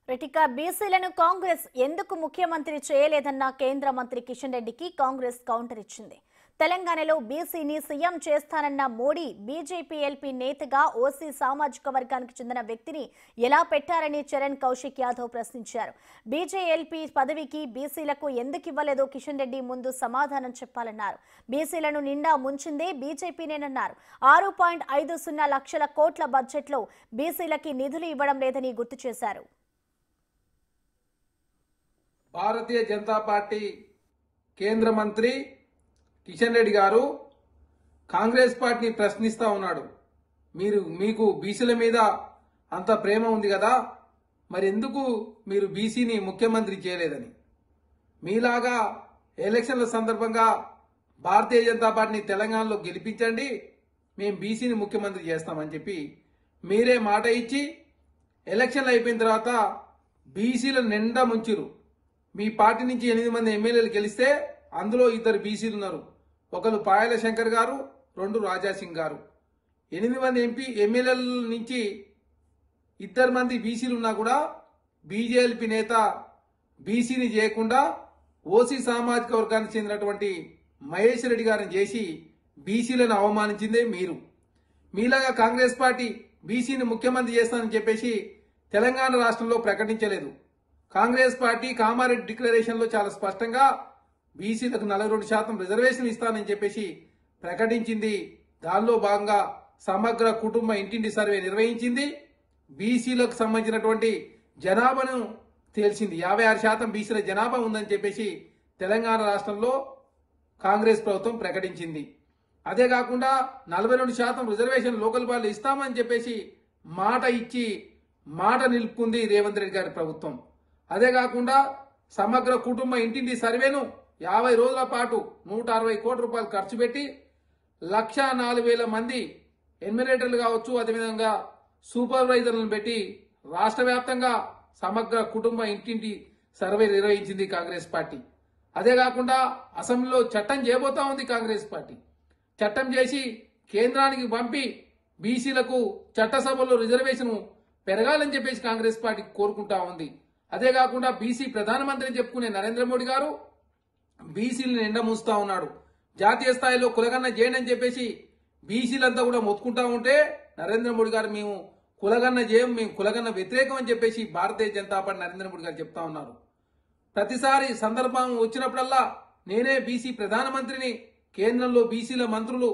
ఇక బీసీలను కాంగ్రెస్ ఎందుకు ముఖ్యమంత్రి చేయలేదన్న కేంద్ర మంత్రి కిషన్ రెడ్డికి కాంగ్రెస్ కౌంటర్ ఇచ్చింది. తెలంగాణలో బీసీని సీఎం చేస్తానన్న మోడీ బీజేపీ ఎల్పీ నేతగా ఓసీ సామాజిక వర్గానికి చెందిన వ్యక్తిని ఎలా పెట్టారని చరణ్ కౌశిక్ యాదవ్ ప్రశ్నించారు. బీజేఎల్పీ పదవికి బీసీలకు ఎందుకు ఇవ్వలేదో కిషన్ రెడ్డి ముందు సమాధానం చెప్పాలన్నారు. బీసీలను నిండా ముంచిందే బీజేపీనేనన్నారు. 6.50 లక్షల కోట్ల బడ్జెట్లో బీసీలకి నిధులు ఇవ్వడం లేదని గుర్తు చేశారు. భారతీయ జనతా పార్టీ కేంద్ర మంత్రి కిషన్ రెడ్డి గారు కాంగ్రెస్ పార్టీని ప్రశ్నిస్తా ఉన్నాడు. మీకు బీసీల మీద అంత ప్రేమ ఉంది కదా, మరి ఎందుకు మీరు బీసీని ముఖ్యమంత్రి చేయలేదని. మీలాగా ఎలక్షన్ల సందర్భంగా భారతీయ జనతా పార్టీని తెలంగాణలో గెలిపించండి, మేము బీసీని ముఖ్యమంత్రి చేస్తామని చెప్పి మీరే మాట ఇచ్చి ఎలక్షన్లు అయిపోయిన తర్వాత బీసీల నిండా ముంచిరు. మీ పార్టీ నుంచి 8 మంది ఎమ్మెల్యేలు గెలిస్తే అందులో 2 బీసీలు ఉన్నారు. ఒకరు పాయల శంకర్ గారు, 2 రాజాసింగ్ గారు. 8 మంది ఎమ్మెల్యేల నుంచి 2 మంది బీసీలు ఉన్నా కూడా బీజేపీ నేత బీసీని చేయకుండా ఓసీ సామాజిక వర్గానికి చెందినటువంటి మహేష్ రెడ్డి గారిని చేసి బీసీలను అవమానించిందే మీరు. మీలాగా కాంగ్రెస్ పార్టీ బీసీని ముఖ్యమంత్రి చేస్తానని చెప్పేసి తెలంగాణ రాష్ట్రంలో ప్రకటించలేదు. కాంగ్రెస్ పార్టీ కామారెడ్డి డిక్లరేషన్లో చాలా స్పష్టంగా బీసీలకు 42% రిజర్వేషన్ ఇస్తానని చెప్పేసి ప్రకటించింది. దానిలో భాగంగా సమగ్ర కుటుంబ ఇంటింటి సర్వే నిర్వహించింది. బీసీలకు సంబంధించినటువంటి జనాభాను తేల్చింది. 56% బీసీల జనాభా ఉందని చెప్పేసి తెలంగాణ రాష్ట్రంలో కాంగ్రెస్ ప్రభుత్వం ప్రకటించింది. అదే కాకుండా 42% రిజర్వేషన్ లోకల్ బాడీలు ఇస్తామని చెప్పేసి మాట ఇచ్చి మాట నిలుపుకుంది రేవంత్ రెడ్డి గారి ప్రభుత్వం. అదే కాకుండా సమగ్ర కుటుంబ ఇంటింటి సర్వేను 50 రోజుల పాటు 160 కోట్ల రూపాయలు ఖర్చు పెట్టి 104,000 మంది ఎన్యుమరేటర్లు కావచ్చు, అదేవిధంగా సూపర్వైజర్లను పెట్టి రాష్ట్ర వ్యాప్తంగా సమగ్ర కుటుంబ ఇంటింటి సర్వే నిర్వహించింది కాంగ్రెస్ పార్టీ. అదే కాకుండా అసెంబ్లీలో చట్టం చేయబోతా ఉంది కాంగ్రెస్ పార్టీ. చట్టం చేసి కేంద్రానికి పంపి బీసీలకు చట్టసభలో రిజర్వేషన్ పెరగాలని చెప్పేసి కాంగ్రెస్ పార్టీ కోరుకుంటా ఉంది. అదే కాకుండా బీసీ ప్రధానమంత్రి చెప్పుకునే నరేంద్ర మోడీ గారు బీసీలను ఎండమూస్తా ఉన్నాడు. జాతీయ స్థాయిలో కులగన్న చేయండి అని చెప్పేసి బీసీలంతా కూడా మొత్తుకుంటా ఉంటే నరేంద్ర మోడీ గారు మేము కులగన్న చేయం, మేము కులగన్న వ్యతిరేకం అని చెప్పేసి భారతీయ జనతా పార్టీ నరేంద్ర మోడీ గారు చెప్తా ఉన్నారు. ప్రతిసారి సందర్భం వచ్చినప్పుడల్లా నేనే బీసీ ప్రధానమంత్రిని, కేంద్రంలో బీసీల మంత్రులు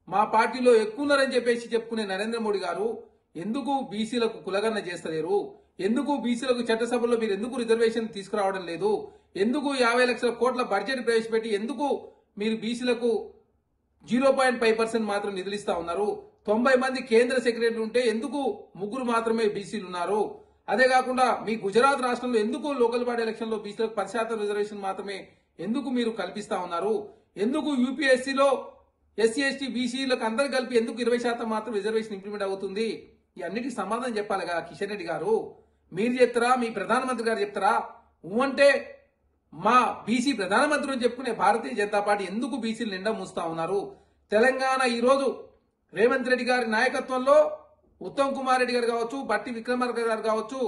మా పార్టీలో ఎక్కువ ఉన్నారని చెప్పేసి చెప్పుకునే నరేంద్ర మోడీ గారు ఎందుకు బీసీలకు కులగన్న చేస్తలేరు, ఎందుకు బీసీలకు చట్టసభలో మీరు ఎందుకు రిజర్వేషన్ తీసుకురావడం లేదు, ఎందుకు 50 లక్షల కోట్ల బడ్జెట్ ప్రవేశపెట్టి ఎందుకు మీరు బీసీలకు 0.5% మాత్రం నిధులు ఇస్తా ఉన్నారు, 90 మంది కేంద్ర సెక్రటరీలు ఉంటే ఎందుకు 3 మాత్రమే బీసీలు ఉన్నారు, అదే కాకుండా మీ గుజరాత్ రాష్ట్రంలో ఎందుకు లోకల్ బాడీ ఎలక్షన్ లో బీసీలకు 10% రిజర్వేషన్ మాత్రమే ఎందుకు మీరు కల్పిస్తా ఉన్నారు, ఎందుకు యూపీఎస్సీలో ఎస్సీ ఎస్టీ బీసీలకు అందరు కలిపి ఎందుకు 20% మాత్రం రిజర్వేషన్ ఇంప్లిమెంట్ అవుతుంది. ఈ అన్నిటికీ సమాధానం చెప్పాలి కదా కిషన్ రెడ్డి గారు. మీరు చెప్తారా, మీ ప్రధానమంత్రి గారు చెప్తారా? అంటే మా బీసీ ప్రధానమంత్రి అని చెప్పుకునే భారతీయ జనతా పార్టీ ఎందుకు బీసీలు నిండా మూస్తా ఉన్నారు. తెలంగాణ ఈరోజు రేవంత్ రెడ్డి గారి నాయకత్వంలో ఉత్తమ్ కుమార్ రెడ్డి గారు కావచ్చు, బట్టి విక్రమార్క గారు కావచ్చు,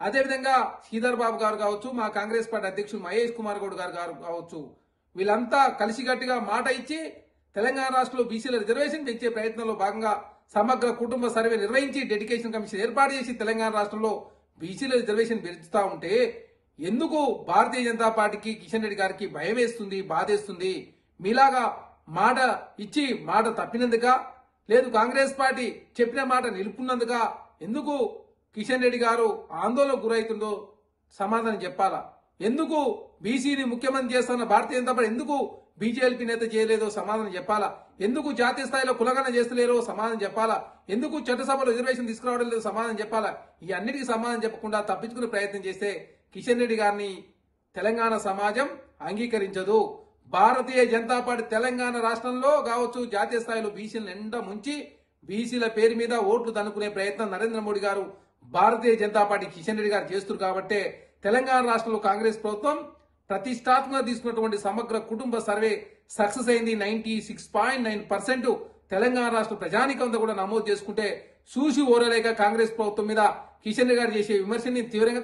అదేవిధంగా శ్రీధర్ బాబు గారు కావచ్చు, మా కాంగ్రెస్ పార్టీ అధ్యక్షుడు మహేష్ కుమార్ గౌడ్ గారు కావచ్చు, వీళ్ళంతా కలిసిగట్టిగా మాట ఇచ్చి తెలంగాణ రాష్ట్రంలో బీసీల రిజర్వేషన్ పెంచే ప్రయత్నంలో భాగంగా సమగ్ర కుటుంబ సర్వే నిర్వహించి డెడికేషన్ కమిషన్ ఏర్పాటు చేసి తెలంగాణ రాష్ట్రంలో బీసీల రిజర్వేషన్ పెంచుతా ఉంటే ఎందుకు భారతీయ జనతా పార్టీకి కిషన్ రెడ్డి గారికి భయం వేస్తుంది, బాధేస్తుంది? మీలాగా మాట ఇచ్చి మాట తప్పినందుక, లేదు కాంగ్రెస్ పార్టీ చెప్పిన మాట నిలుపున్నందుక ఎందుకు కిషన్ రెడ్డి గారు ఆందోళన గురైతుందో సమాధానం చెప్పాలా. ఎందుకు బీసీని ముఖ్యమంత్రి చేస్తున్న భారతీయ జనతా పార్టీ ఎందుకు బీజేపీ నేత చేయలేదో సమాధానం చెప్పాలా. ఎందుకు జాతీయ స్థాయిలో కులగన చేస్తలేరో సమాధానం చెప్పాలా. ఎందుకు చట్టసభలో రిజర్వేషన్ తీసుకురావడం లేదో సమాధానం చెప్పాలా. ఈ అన్నిటికీ సమాధానం చెప్పకుండా తప్పించుకునే ప్రయత్నం చేస్తే కిషన్ రెడ్డి గారిని తెలంగాణ సమాజం అంగీకరించదు. భారతీయ జనతా పార్టీ తెలంగాణ రాష్ట్రంలో కావచ్చు, జాతీయ స్థాయిలో బీసీలను ఎండ ముంచి బీసీల పేరు మీద ఓట్లు తనుకునే ప్రయత్నం నరేంద్ర మోడీ గారు, భారతీయ జనతా పార్టీ కిషన్ రెడ్డి గారు చేస్తున్నారు. కాబట్టి తెలంగాణ రాష్ట్రంలో కాంగ్రెస్ ప్రభుత్వం ప్రతిష్టాత్మకంగా తీసుకున్నటువంటి సమగ్ర కుటుంబ సర్వే సక్సెస్ అయింది. 96.9% తెలంగాణ రాష్ట్ర ప్రజానికంతా కూడా నమోదు చేసుకుంటే చూసి ఓరలేక కాంగ్రెస్ ప్రభుత్వం మీద కిషన్ రెడ్డి గారు చేసే విమర్శని తీవ్రంగా